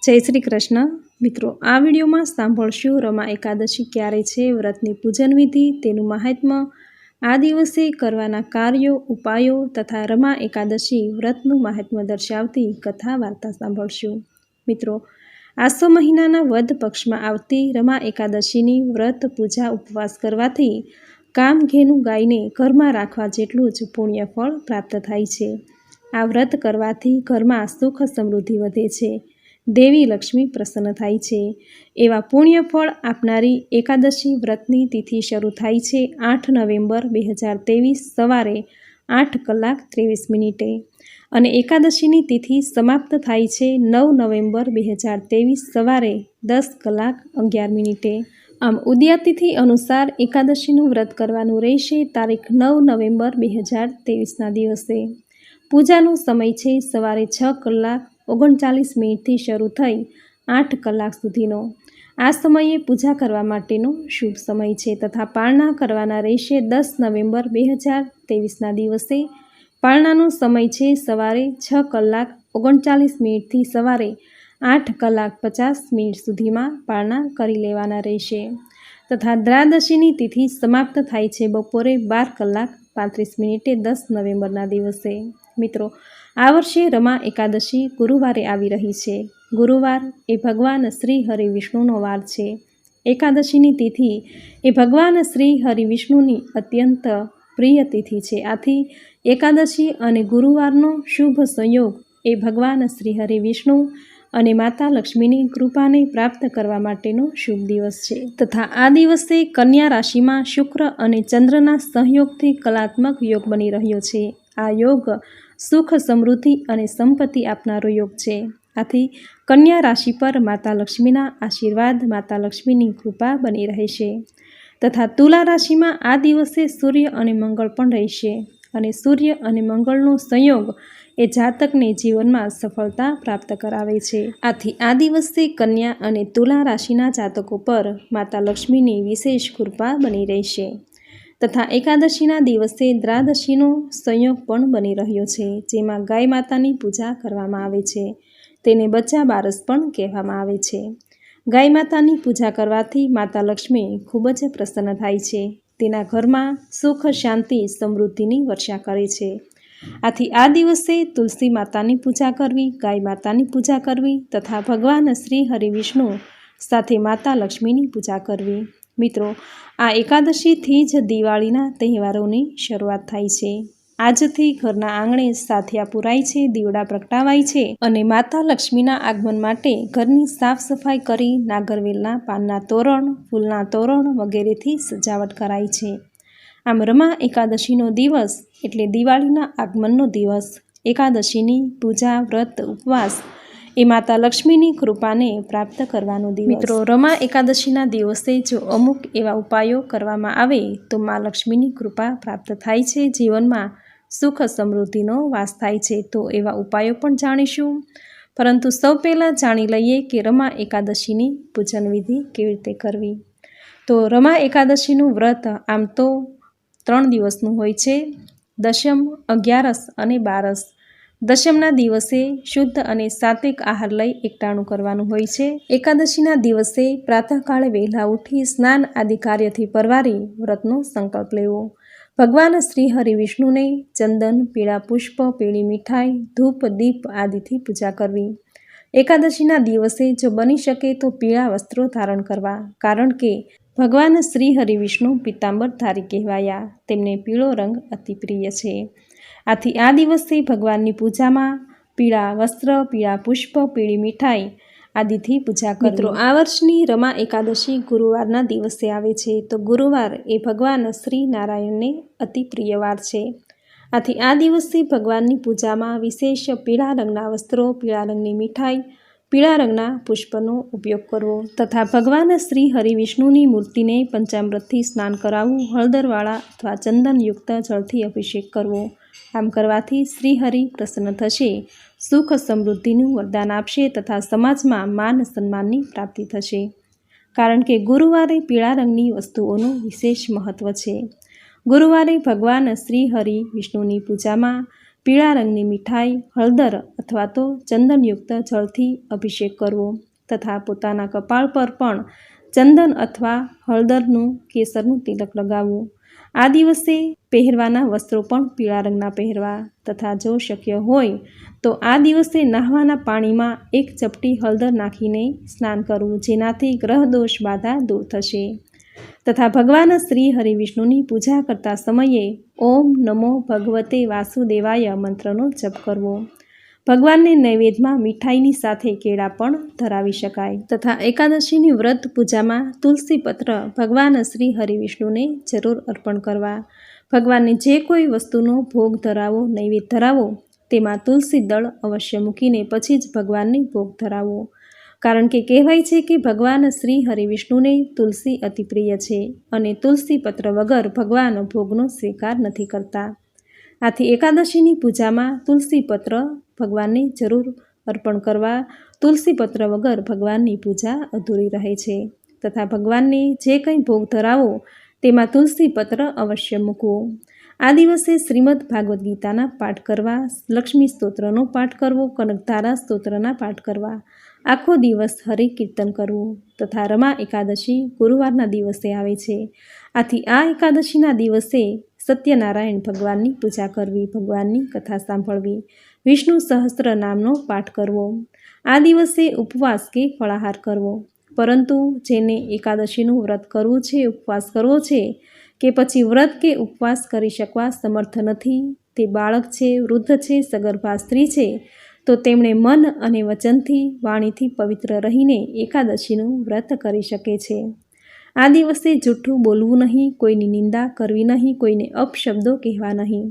જય શ્રી કૃષ્ણ મિત્રો, આ વિડીયોમાં સાંભળશું રમા એકાદશી ક્યારે છે, વ્રતની પૂજન વિધિ, તેનું મહાત્મ્ય, આ દિવસે કરવાના કાર્યો, ઉપાયો તથા રમા એકાદશી વ્રતનું મહાત્મ્ય દર્શાવતી કથા વાર્તા સાંભળશું. મિત્રો, આસો મહિનાના વદ પક્ષમાં આવતી રમા એકાદશીની વ્રત પૂજા ઉપવાસ કરવાથી કામધેનુ ગાયને ઘરમાં રાખવા જેટલું જ પુણ્ય ફળ પ્રાપ્ત થાય છે. આ વ્રત કરવાથી ઘરમાં સુખ સમૃદ્ધિ વધે છે, દેવી લક્ષ્મી પ્રસન્ન થાય છે. એવા પુણ્ય ફળ આપનારી એકાદશી વ્રતની તિથિ શરૂ થાય છે 8 નવેમ્બર 2023 સવારે 8:23 અને એકાદશીની તિથિ સમાપ્ત થાય છે 9 નવેમ્બર 2023 સવારે 10:11. આમ ઉદયાતિથિ અનુસાર એકાદશીનું વ્રત કરવાનું રહેશે તારીખ 9 નવેમ્બર 2023ના દિવસે. પૂજાનો સમય છે સવારે 6:39 શરૂ થઈ 8 કલાક સુધીનો. આ સમયે પૂજા કરવા માટેનો શુભ સમય છે તથા પારણા કરવાના રહેશે 10 નવેમ્બર 2023ના દિવસે. પારણાનો સમય છે સવારે 6:39 સવારે 8:50 સુધીમાં પારણા કરી લેવાના રહેશે તથા દ્વાદશીની તિથિ સમાપ્ત થાય છે બપોરે 12:35 10 નવેમ્બરના દિવસે. મિત્રો, આ વર્ષે રમા એકાદશી ગુરુવારે આવી રહી છે. ગુરુવાર એ ભગવાન શ્રી હરિ વિષ્ણુનો વાર છે. એકાદશીની તિથિ એ ભગવાન શ્રી હરિ વિષ્ણુની અત્યંત પ્રિય તિથિ છે. આથી એકાદશી અને ગુરુવારનો શુભ સંયોગ એ ભગવાન શ્રી હરિ વિષ્ણુ અને માતા લક્ષ્મીની કૃપાને પ્રાપ્ત કરવા માટેનો શુભ દિવસ છે તથા આ દિવસે કન્યા રાશિમાં શુક્ર અને ચંદ્રના સહયોગથી કલાત્મક યોગ બની રહ્યો છે. આ યોગ સુખ, સમૃદ્ધિ અને સંપત્તિ આપનારો યોગ છે. આથી કન્યા રાશિ પર માતા લક્ષ્મીના આશીર્વાદ, માતા લક્ષ્મીની કૃપા બની રહેશે તથા તુલા રાશિમાં આ દિવસે સૂર્ય અને મંગળ પણ રહેશે અને સૂર્ય અને મંગળનો સંયોગ એ જાતકને જીવનમાં સફળતા પ્રાપ્ત કરાવે છે. આથી આ દિવસે કન્યા અને તુલા રાશિના જાતકો પર માતા લક્ષ્મીની વિશેષ કૃપા બની રહેશે તથા એકાદશીના દિવસે દ્વાદશીનો સંયોગ પણ બની રહ્યો છે, જેમાં ગાય માતાની પૂજા કરવામાં આવે છે. તેને બચ્ચા બારસ પણ કહેવામાં આવે છે. ગાય માતાની પૂજા કરવાથી માતા લક્ષ્મી ખૂબ જ પ્રસન્ન થાય છે. તેના ઘરમાં સુખ, શાંતિ, સમૃદ્ધિની વર્ષા કરે છે. આથી આ દિવસે તુલસી માતાની પૂજા કરવી, ગાય માતાની પૂજા કરવી તથા ભગવાન શ્રી હરિ વિષ્ણુ સાથે માતા લક્ષ્મીની પૂજા કરવી. મિત્રો, આ એકાદશીથી જ દિવાળીના તહેવારોની શરૂઆત થાય છે. આજથી ઘરના આંગણે સાથિયા પુરાય છે, દીવડા પ્રગટાવાય છે અને માતા લક્ષ્મીના આગમન માટે ઘરની સાફ સફાઈ કરી નાગરવેલના પાનના તોરણ, ફૂલના તોરણ વગેરેથી સજાવટ કરાય છે. આમ રમા એકાદશીનો દિવસ એટલે દિવાળીના આગમનનો દિવસ. એકાદશીની પૂજા, વ્રત, ઉપવાસ એ માતા લક્ષ્મીની કૃપાને પ્રાપ્ત કરવાનો દિવસ. મિત્રો, રમા એકાદશીના દિવસે જો અમુક એવા ઉપાયો કરવામાં આવે તો મા લક્ષ્મીની કૃપા પ્રાપ્ત થાય છે, જીવનમાં સુખ સમૃદ્ધિનો વાસ થાય છે. તો એવા ઉપાયો પણ જાણીશું, પરંતુ સૌ પહેલાં જાણી લઈએ કે રમા એકાદશીની પૂજન વિધિ કેવી રીતે કરવી. તો રમા એકાદશીનું વ્રત આમ તો 3 દિવસનું હોય છે: દશમ, 11 અને 12. દશમના દિવસે શુદ્ધ અને સાત્વિક આહાર લઈ એકટાણું કરવાનું હોય છે. એકાદશીના દિવસે પ્રાતઃકાળે વહેલા ઉઠી સ્નાન આદિ કાર્યથી પરવારી વ્રતનો સંકલ્પ લેવો. ભગવાન શ્રી હરિ વિષ્ણુને ચંદન, પીળા પુષ્પ, પીળી મીઠાઈ, ધૂપ, દીપ આદિથી પૂજા કરવી. એકાદશીના દિવસે જો બની શકે તો પીળા વસ્ત્રો ધારણ કરવા, કારણ કે ભગવાન શ્રી હરિ વિષ્ણુ પીતાંબરધારી કહેવાયા. તેમને પીળો રંગ અતિ પ્રિય છે. આથી આ દિવસે ભગવાનની પૂજામાં પીળા વસ્ત્ર, પીળા પુષ્પ, પીળી મીઠાઈ આદિથી પૂજા કરવી. મિત્રો, આ વર્ષની રમા એકાદશી ગુરુવારના દિવસે આવે છે. તો ગુરુવાર એ ભગવાન શ્રી નારાયણને અતિ પ્રિય વાર છે. આથી આ દિવસે ભગવાનની પૂજામાં વિશેષ પીળા રંગના વસ્ત્રો, પીળા રંગની મીઠાઈ, પીળા રંગના પુષ્પનો ઉપયોગ કરવો તથા ભગવાન શ્રી હરિ વિષ્ણુની મૂર્તિને પંચામૃતથી સ્નાન કરાવવું. હળદરવાળા અથવા ચંદનયુક્ત જળથી અભિષેક કરવો. આમ કરવાથી શ્રી હરિ પ્રસન્ન થશે, સુખ સમૃદ્ધિનું વરદાન આપશે તથા સમાજમાં માન સન્માનની પ્રાપ્તિ થશે. કારણ કે ગુરુવારે પીળા રંગની વસ્તુઓનું વિશેષ મહત્વ છે. ગુરુવારે ભગવાન શ્રી હરિ વિષ્ણુની પૂજામાં પીળા રંગની મીઠાઈ, હળદર અથવા તો ચંદનયુક્ત જળથી અભિષેક કરવો તથા પોતાના કપાળ પર પણ ચંદન અથવા હળદરનું કેસરનું તિલક લગાવવું. આ દિવસે પહેરવાના વસ્ત્રો પણ પીળા રંગના પહેરવા તથા જો શક્ય હોય તો આ દિવસે નહાવાના પાણીમાં એક ચપટી હળદર નાખીને સ્નાન કરવું, જેનાથી ગ્રહ દોષ બાધા દૂર થશે. તથા ભગવાન શ્રી હરિવિષ્ણુની પૂજા કરતા સમયે ઓમ નમો ભગવતે વાસુદેવાય મંત્રનો જપ કરવો. ભગવાનને નૈવેદ્યમાં મીઠાઈની સાથે કેળા પણ ધરાવી શકાય. તથા એકાદશીની વ્રત પૂજામાં તુલસી પત્ર ભગવાન શ્રી હરિવિષ્ણુને જરૂર અર્પણ કરવા. ભગવાનને જે કોઈ વસ્તુનો ભોગ ધરાવો, નૈવેદ્ય ધરાવો, તેમાં તુલસી દળ અવશ્ય મૂકીને પછી જ ભગવાનને ભોગ ધરાવો. કારણ કે કહેવાય છે કે ભગવાન શ્રી હરિવિષ્ણુને તુલસી અતિ પ્રિય છે અને તુલસી પત્ર વગર ભગવાન ભોગનો સ્વીકાર નથી કરતા. આથી એકાદશીની પૂજામાં તુલસી પત્ર ભગવાનને જરૂર અર્પણ કરવા. તુલસી પત્ર વગર ભગવાનની પૂજા અધૂરી રહે છે. તથા ભગવાનને જે કંઈ ભોગ ધરાવો તેમાં તુલસી પત્ર અવશ્ય મૂકવો. આ દિવસે શ્રીમદ ભાગવદ્ ગીતાના પાઠ કરવા, લક્ષ્મી સ્તોત્રનો પાઠ કરવો, કનકધારા સ્તોત્રના પાઠ કરવા, આખો દિવસ હરિ કીર્તન કરવું. તથા રમા એકાદશી ગુરુવારના દિવસે આવે છે. આથી આ એકાદશીના દિવસે સત્યનારાયણ ભગવાનની પૂજા કરવી, ભગવાનની કથા સાંભળવી, વિષ્ણુ સહસ્ત્ર નામનો પાઠ કરવો. આ દિવસે ઉપવાસ કે ફળાહાર કરવો. પરંતુ જેને એકાદશીનું વ્રત કરવું છે, ઉપવાસ કરવો છે કે પછી વ્રત કે ઉપવાસ કરી શકવા સમર્થ નથી, તે બાળક છે, વૃદ્ધ છે, સગર્ભા સ્ત્રી છે, તો તેમણે મન અને વચનથી, વાણીથી પવિત્ર રહીને એકાદશીનું વ્રત કરી શકે છે. આ દિવસે જૂઠું બોલવું નહીં, કોઈની નિંદા કરવી નહીં, કોઈને અપશબ્દો કહેવા નહીં,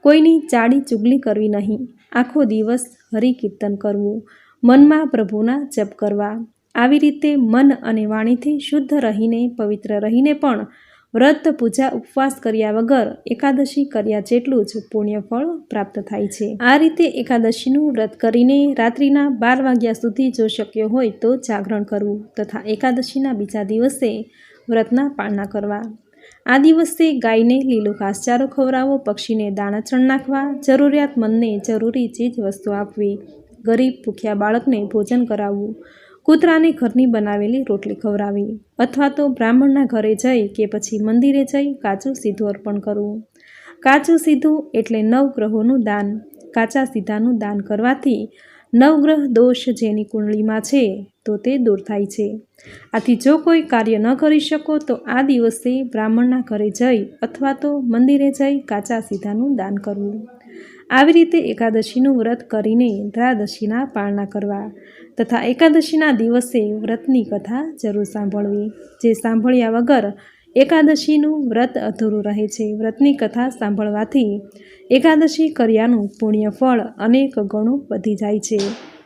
કોઈની ચાડી ચુગલી કરવી નહીં. આખો દિવસ હરિ કીર્તન કરવું, મનમાં પ્રભુના જપ કરવા. આવી રીતે મન અને વાણીથી શુદ્ધ રહીને, પવિત્ર રહીને પણ વ્રત, પૂજા, ઉપવાસ કર્યા વગર એકાદશી કર્યા જેટલું જ પુણ્યફળ પ્રાપ્ત થાય છે. આ રીતે એકાદશીનું વ્રત કરીને રાત્રિના 12 વાગ્યા સુધી જો શક્ય હોય તો જાગરણ કરવું તથા એકાદશીના બીજા દિવસે વ્રતના પાળના કરવા. આ દિવસે ગાયને લીલો ઘાસચારો ખવડાવવો, પક્ષીને દાણા ચણ નાખવા, જરૂરિયાતમંદને જરૂરી ચીજ વસ્તુ આપવી, ગરીબ ભૂખ્યા બાળકને ભોજન કરાવવું, કૂતરાને ઘરની બનાવેલી રોટલી ખવડાવી અથવા તો બ્રાહ્મણના ઘરે જઈ કે પછી મંદિરે જઈ કાચું સીધું અર્પણ કરવું. કાચું સીધું એટલે 9 ગ્રહોનું દાન. કાચા સીધાનું દાન કરવાથી 9 ગ્રહ દોષ જેની કુંડળીમાં છે તો તે દૂર થાય છે. આથી જો કોઈ કાર્ય ન કરી શકો તો આ દિવસે બ્રાહ્મણના ઘરે જઈ અથવા તો મંદિરે જઈ કાચા સીધાનું દાન કરવું. આવી રીતે એકાદશીનું વ્રત કરીને દ્વાદશીના પાળના કરવા તથા એકાદશીના દિવસે વ્રતની કથા જરૂર સાંભળવી. જે સાંભળ્યા વગર એકાદશીનું વ્રત અધૂરું રહે છે. વ્રતની કથા સાંભળવાથી એકાદશી કર્યાનું પુણ્ય ફળ અનેક ગણું વધી જાય છે.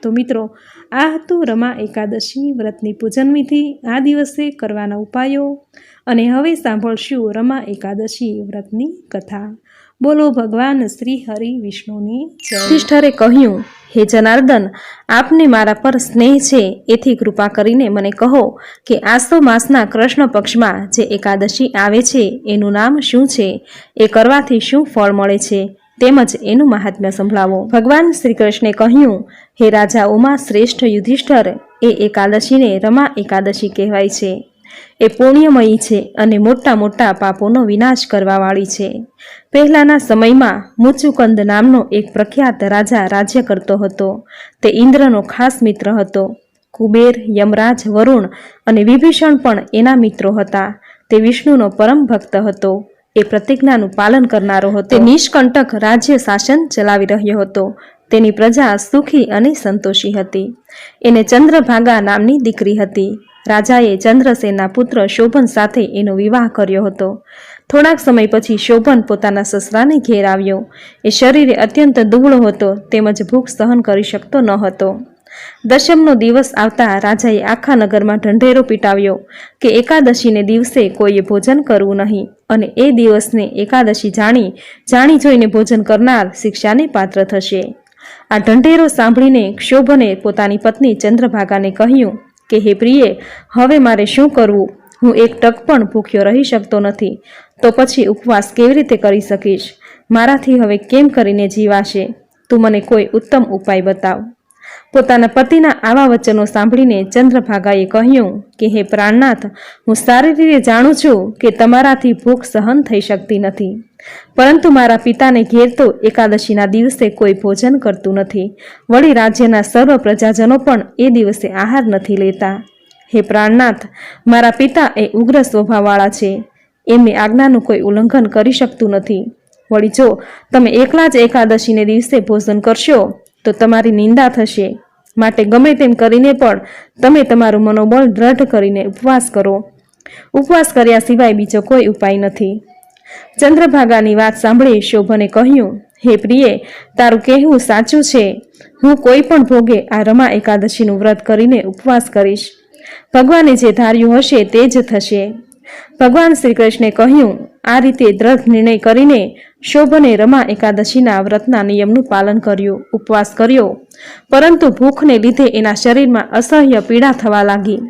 તો મિત્રો, આ હતું રમા એકાદશી વ્રતની પૂજન વિધિ, આ દિવસે કરવાના ઉપાયો. અને હવે સાંભળશું રમા એકાદશી વ્રતની કથા. બોલો ભગવાન શ્રી હરિ વિષ્ણુની જય. યુધિષ્ઠિરે કહ્યું, હે જનાર્દન, આપને મારા પર સ્નેહ છે, એથી કૃપા કરીને મને કહો કે આસો માસના કૃષ્ણ પક્ષમાં જે એકાદશી આવે છે એનું નામ શું છે, એ કરવાથી શું ફળ મળે છે, તેમજ એનું મહાત્મ્ય સંભળાવો. ભગવાન શ્રી કૃષ્ણે કહ્યું, હે રાજાઓમાં શ્રેષ્ઠ યુધિષ્ઠિર, એ એકાદશીને રમા એકાદશી કહેવાય છે. એ પુણ્યમયી છે અને મોટા મોટા પાપોનો વિનાશ કરવાવાળી છે. પહેલાંના સમયમાં મુચુકંદ નામનો એક પ્રખ્યાત રાજા રાજ્ય કરતો હતો. તે ઇન્દ્રનો ખાસ મિત્ર હતો. કુબેર, યમરાજ, વરુણ અને વિભીષણ પણ એના મિત્રો હતા. તે વિષ્ણુનો પરમ ભક્ત હતો. એ પ્રતિજ્ઞાનું પાલન કરનારો હતો. તે નિષ્કંટક રાજ્ય શાસન ચલાવી રહ્યો હતો. તેની પ્રજા સુખી અને સંતોષી હતી. એને ચંદ્રભાગા નામની દીકરી હતી. રાજાએ ચંદ્રસેનના પુત્ર શોભન સાથે એનો વિવાહ કર્યો હતો. થોડાક સમય પછી શોભન પોતાના સસરાને ઘેર આવ્યો. એ શરીરે અત્યંત દુબળો હતો તેમજ ભૂખ સહન કરી શકતો ન હતો. દશમનો દિવસ આવતા રાજાએ આખા નગરમાં ઢંઢેરો પીટાવ્યો કે એકાદશીને દિવસે કોઈએ ભોજન કરવું નહીં અને એ દિવસને એકાદશી જાણી જોઈને ભોજન કરનાર શિક્ષાને પાત્ર થશે. આ ઢંઢેરો સાંભળીને ક્ષોભને પોતાની પત્ની ચંદ્રભાગાને કહ્યું કે હે પ્રિયે, હવે મારે શું કરવું? હું એક ટક પણ ભૂખ્યો રહી શકતો નથી, તો પછી ઉપવાસ કેવી રીતે કરી શકીશ? મારાથી હવે કેમ કરીને જીવાશે? તું મને કોઈ ઉત્તમ ઉપાય બતાવ. પોતાના પતિના આવા વચનો સાંભળીને ચંદ્રભાગાએ કહ્યું કે હે પ્રાણનાથ, હું સારી રીતે જાણું છું કે તમારાથી ભૂખ સહન થઈ શકતી નથી, પરંતુ મારા પિતાને ઘેર તો એકાદશીના દિવસે કોઈ ભોજન કરતું નથી. વળી રાજ્યના સર્વ પ્રજાજનો પણ એ દિવસે આહાર નથી લેતા. હે પ્રાણનાથ, મારા પિતા એ ઉગ્ર સ્વભાવવાળા છે. એમની આજ્ઞાનું કોઈ ઉલ્લંઘન કરી શકતું નથી. વળી જો તમે એકલા જ એકાદશીને દિવસે ભોજન કરશો તો તમારી નિંદા થશે. માટે ગમે તેમ કરીને પણ તમે તમારું મનોબળ દ્રઢ કરીને ઉપવાસ કરો. ઉપવાસ કર્યા સિવાય બીજો કોઈ ઉપાય નથી. ચંદ્રભાગાની વાત સાંભળી શોભને કહ્યું, હે પ્રિયે, તારું કહેવું સાચું છે. હું કોઈ પણ ભોગે આ રમા એકાદશીનું વ્રત કરીને ઉપવાસ કરીશ. ભગવાને જે ધાર્યું હશે તે જ થશે. ભગવાન શ્રી કૃષ્ણે કહ્યું. આ રીતે દ્રઢ નિર્ણય કરીને શોભને રમા એકાદશીના વ્રતના નિયમનું પાલન કર્યું, ઉપવાસ કર્યો. પરંતુ ભૂખને લીધે એના શરીરમાં અસહ્ય પીડા થવા લાગી.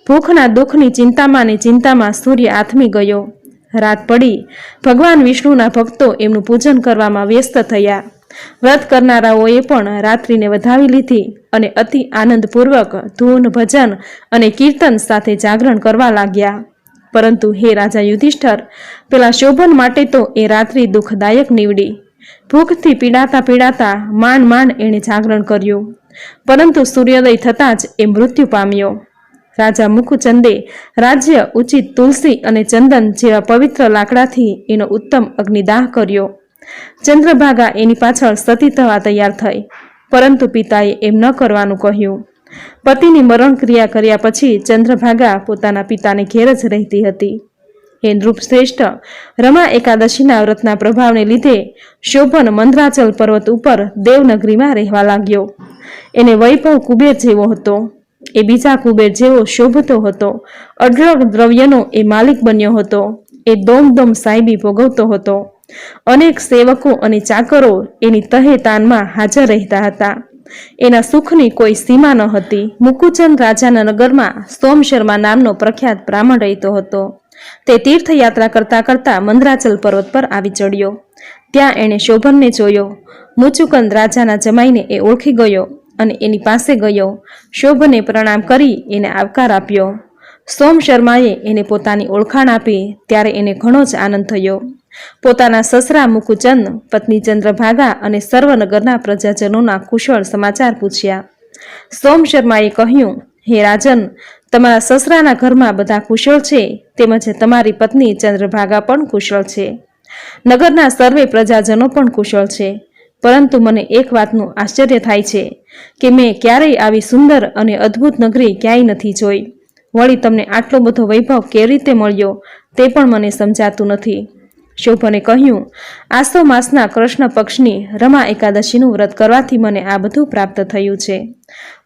ભૂખના દુઃખની ચિંતામાં ને ચિંતામાં સૂર્ય આથમી ગયો. રાત પડી. ભગવાન વિષ્ણુના ભક્તો એમનું પૂજન કરવામાં વ્યસ્ત થયા. વ્રત કરનારાઓએ પણ રાત્રિને વધાવી લીધી અને અતિ આનંદપૂર્વક ધૂન, ભજન અને કીર્તન સાથે જાગરણ કરવા લાગ્યા. પરંતુ હે રાજા યુધિષ્ઠર, પેલા શોભન માટે તો એ રાત્રિ દુઃખદાયક નીવડી. ભૂખથી પીડાતા પીડાતા માંડ માંડ એણે જાગરણ કર્યું, પરંતુ સૂર્યોદય થતાં જ એ મૃત્યુ પામ્યો. રાજા મુકુચંદે રાજ્ય ઉચિત તુલસી અને ચંદન જેવા પવિત્ર લાકડાથી એનો ઉત્તમ અગ્નિદાહ કર્યો. ચંદ્રભાગા એની પાછળ સતી થવા તૈયાર થઈ, પરંતુ પિતાએ એમ ન કરવાનું કહ્યું. પતિની મરણ ક્રિયા કર્યા પછી ચંદ્રભાગા પોતાના પિતાને ઘેર જ રહેતી હતી. હે નૃપશ્રેષ્ઠ, રમા એકાદશીના વ્રતના પ્રભાવને લીધે શોભન મંદરાચલ પર્વત ઉપર દેવનગરીમાં રહેવા લાગ્યો. એને વૈભવ કુબેર જેવો હતો. એ બીજા કુબેર જેવો શોભતો હતો. અઢળક દ્રવ્યનો એ માલિક બન્યો હતો. એ દોમ સાહેબી ભોગવતો હતો. અનેક સેવકો અને ચાકરો એની તહે તાનમાં હાજર રહેતા હતા. એના સુખની કોઈ સીમા ન હતી. મુકુચંદ રાજાના નગરમાં સોમશર્મા નામનો પ્રખ્યાત બ્રાહ્મણ રહેતો હતો. તે તીર્થયાત્રા કરતા કરતા મંદરાચલ પર્વત પર આવી ચડ્યો. ત્યાં એણે શોભનને જોયો. મુચુકંદ રાજાના જમાઈને એ ઓળખી ગયો અને એની પાસે ગયો. શોભને પ્રણામ કરી એને આવકાર આપ્યો. સોમશર્માએ એને પોતાની ઓળખાણ આપી ત્યારે એને ઘણો જ આનંદ થયો. પોતાના સસરા મુકુચંદ, પત્ની ચંદ્રભાગા અને સર્વનગરના પ્રજાજનોના કુશળ સમાચાર પૂછ્યા. સોમશર્માએ કહ્યું, હે રાજન, તમારા સસરાના ઘરમાં બધા કુશળ છે, તેમજ તમારી પત્ની ચંદ્રભાગા પણ કુશળ છે. નગરના સર્વે પ્રજાજનો પણ કુશળ છે. પરંતુ મને એક વાતનું આશ્ચર્ય થાય છે કે મેં ક્યારેય આવી સુંદર અને અદ્ભુત નગરી ક્યાંય નથી જોઈ. વળી તમને આટલો બધો વૈભવ કેવી રીતે મળ્યો તે પણ મને સમજાતું નથી. શોભને કહ્યું, આસો માસના કૃષ્ણ પક્ષની રમા એકાદશીનું વ્રત કરવાથી મને આ બધું પ્રાપ્ત થયું છે.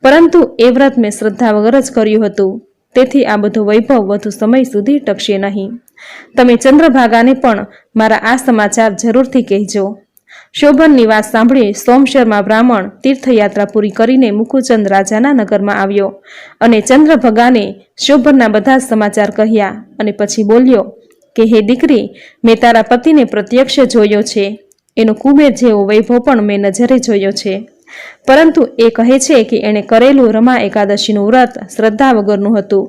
પરંતુ એ વ્રત મેં શ્રદ્ધા વગર જ કર્યું હતું, તેથી આ બધો વૈભવ વધુ સમય સુધી ટકશે નહીં. તમે ચંદ્રભાગાને પણ મારા આ સમાચાર જરૂરથી કહેજો. શોભનની વાત સાંભળી સોમશર્મા બ્રાહ્મણ તીર્થયાત્રા પૂરી કરીને મુકુચંદ રાજાના નગરમાં આવ્યો અને ચંદ્રભાગાને શોભનના બધા જ સમાચાર કહ્યા અને પછી બોલ્યો કે હે દીકરી, મેં તારા પતિને પ્રત્યક્ષ જોયો છે. એનો કુબેર જેવો વૈભવ પણ મેં નજરે જોયો છે. પરંતુ એ કહે છે કે એણે કરેલું રમા એકાદશીનું વ્રત શ્રદ્ધા વગરનું હતું,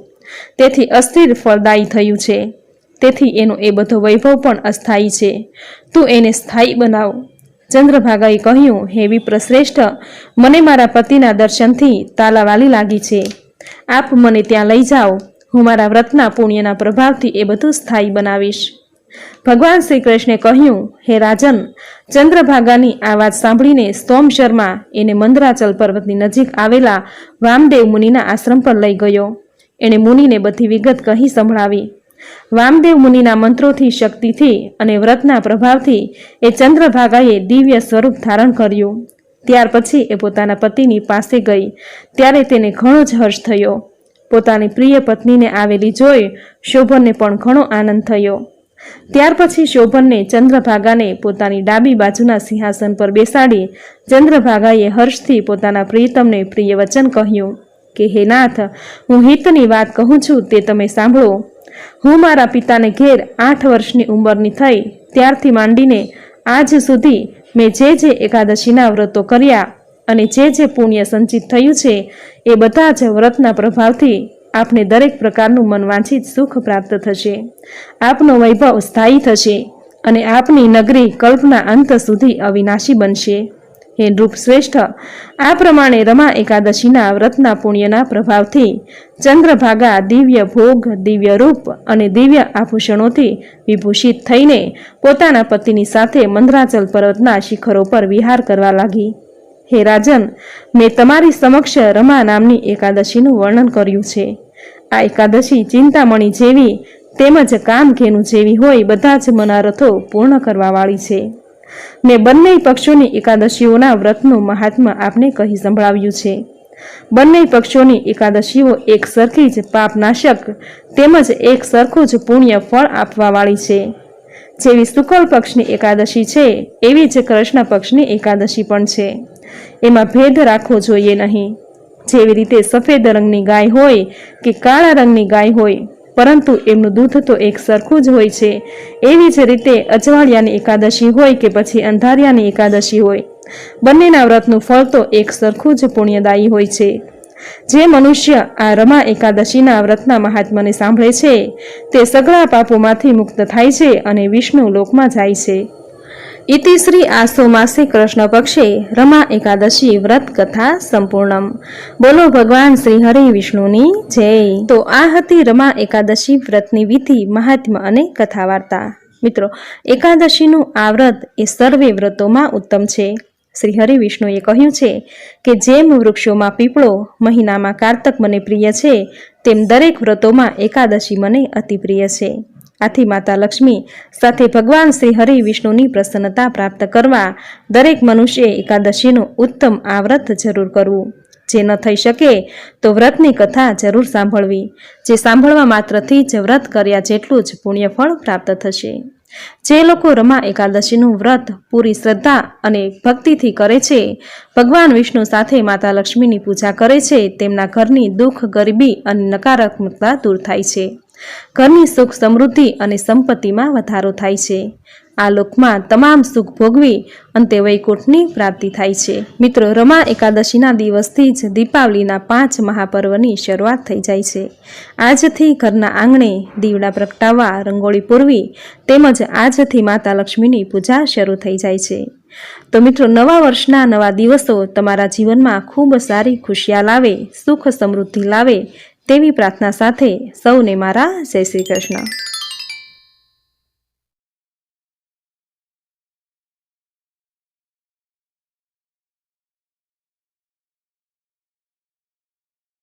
તેથી અસ્થિર ફળદાયી થયું છે. તેથી એનો એ બધો વૈભવ પણ અસ્થાયી છે. તું એને સ્થાયી બનાવ. ચંદ્રભાગાએ કહ્યું, હે વિપ્રશ્રેષ્ઠ, મને મારા પતિના દર્શનથી તાલાવાલી લાગી છે. આપ મને ત્યાં લઈ જાઓ. હું મારા વ્રતના પુણ્યના પ્રભાવથી એ બધું સ્થાયી બનાવીશ. ભગવાન શ્રી કૃષ્ણે કહ્યું, હે રાજન, ચંદ્રભાગાની આ વાત સાંભળીને સોમશર્મા એને મંદરાચલ પર્વતની નજીક આવેલા વામદેવ મુનિના આશ્રમ પર લઈ ગયો. એણે મુનિને બધી વિગત કહી સંભળાવી. વામદેવ મુનિના મંત્રોથી, શક્તિથી અને વ્રતના પ્રભાવથી એ ચંદ્રભાગાએ દિવ્ય સ્વરૂપ ધારણ કર્યું. ત્યાર પછી એ પોતાના પતિની પાસે ગઈ ત્યારે તેને ઘણો જ હર્ષ થયો. પોતાની પ્રિય પત્નીને આવેલી જોઈ શોભનને પણ ઘણો આનંદ થયો. ત્યાર પછી શોભનને ચંદ્રભાગાને પોતાની ડાબી બાજુના સિંહાસન પર બેસાડી ચંદ્રભાગાએ હર્ષથી પોતાના પ્રિયતમને પ્રિય વચન કહ્યું કે હે નાથ, હું હિતની વાત કહું છું તે તમે સાંભળો. હું મારા પિતાને ઘેર 8 વર્ષની ઉંમરની થઈ ત્યારથી માંડીને આજ સુધી મેં જે એકાદશીના વ્રતો કર્યા અને જે પુણ્ય સંચિત થયું છે એ બધા જ વ્રતના પ્રભાવથી આપને દરેક પ્રકારનું મનવાંછિત સુખ પ્રાપ્ત થશે. આપનો વૈભવ સ્થાયી થશે અને આપની નગરી કલ્પના અંત સુધી અવિનાશી બનશે. હે નૃપ શ્રેષ્ઠ, આ પ્રમાણે રમા એકાદશીના વ્રતના પુણ્યના પ્રભાવથી ચંદ્રભાગા દિવ્ય ભોગ, દિવ્ય રૂપ અને દિવ્ય આભૂષણોથી વિભૂષિત થઈને પોતાના પતિની સાથે મંદરાચલ પર્વતના શિખરો પર વિહાર કરવા લાગી. હે રાજન, મેં તમારી સમક્ષ રમા નામની એકાદશીનું વર્ણન કર્યું છે. આ એકાદશી ચિંતામણી જેવી તેમજ કામધેનુ જેવી હોય બધા જ મનોરથો પૂર્ણ કરવાવાળી છે. મેં બંને પક્ષોની એકાદશીઓના વ્રતનું મહાત્મ્ય આપને કહી સંભળાવ્યું છે. બંને પક્ષોની એકાદશીઓ એક સરખી જ પાપનાશક તેમજ એક સરખું જ પુણ્ય ફળ આપવાવાળી છે. જેવી શુક્લ પક્ષની એકાદશી છે એવી જ કૃષ્ણ પક્ષની એકાદશી પણ છે. એમાં ભેદ રાખવો જોઈએ નહીં. જેવી રીતે સફેદ રંગની ગાય હોય કે કાળા રંગની ગાય હોય, પરંતુ એમનું દૂધ તો એક સરખું જ હોય છે, એવી જ રીતે અજવાળિયાની એકાદશી હોય કે પછી અંધારિયાની એકાદશી હોય, બંનેના વ્રતનું ફળ તો એક સરખું જ પુણ્યદાયી હોય છે. જે મનુષ્ય આ રમા એકાદશીના વ્રતના મહાત્માને સાંભળે છે તે સઘળા પાપોમાંથી મુક્ત થાય છે અને વિષ્ણુ લોકમાં જાય છે. ઇતિ શ્રી આસો માસે કૃષ્ણ પક્ષે રમા એકાદશી વ્રત કથા સંપૂર્ણમ. બોલો ભગવાન શ્રી હરિ વિષ્ણુની જય. તો આ હતી રમા એકાદશી વ્રતની વિધિ, મહાત્મ્ય અને કથા વાર્તા. મિત્રો, એકાદશીનું આ વ્રત એ સર્વે વ્રતોમાં ઉત્તમ છે. શ્રી હરિ વિષ્ણુએ કહ્યું છે કે જેમ વૃક્ષોમાં પીપળો, મહિનામાં કારતક મને પ્રિય છે, તેમ દરેક વ્રતોમાં એકાદશી મને અતિ પ્રિય છે. આથી માતા લક્ષ્મી સાથે ભગવાન શ્રી હરિ વિષ્ણુની પ્રસન્નતા પ્રાપ્ત કરવા દરેક મનુષ્યએ એકાદશીનું ઉત્તમ આ વ્રત જરૂર કરવું. જે ન થઈ શકે તો વ્રતની કથા જરૂર સાંભળવી. જે સાંભળવા માત્રથી જ વ્રત કર્યા જેટલું જ પુણ્યફળ પ્રાપ્ત થશે. જે લોકો રમા એકાદશીનું વ્રત પૂરી શ્રદ્ધા અને ભક્તિથી કરે છે, ભગવાન વિષ્ણુ સાથે માતા લક્ષ્મીની પૂજા કરે છે, તેમના ઘરની દુઃખ, ગરીબી અને નકારાત્મકતા દૂર થાય છે. ઘરની સુખ, સમૃદ્ધિ અને સંપત્તિમાં વધારો થાય છે. આ લોકમાં તમામ સુખ ભોગવી અંતે વૈકુંઠની પ્રાપ્તિ થાય છે. મિત્રો, રમા એકાદશીના દિવસથી જ દીપાવલીના 5 મહાપર્વની શરૂઆત થઈ જાય છે. આજથી ઘરના આંગણે દીવડા પ્રગટાવવા, રંગોળી પૂરવી તેમજ આજથી માતા લક્ષ્મીની પૂજા શરૂ થઈ જાય છે. તો મિત્રો, નવા વર્ષના નવા દિવસો તમારા જીવનમાં ખૂબ સારી ખુશિયા લાવે, સુખ સમૃદ્ધિ લાવે તેવી પ્રાર્થના સાથે સૌને મારા જય શ્રી કૃષ્ણ.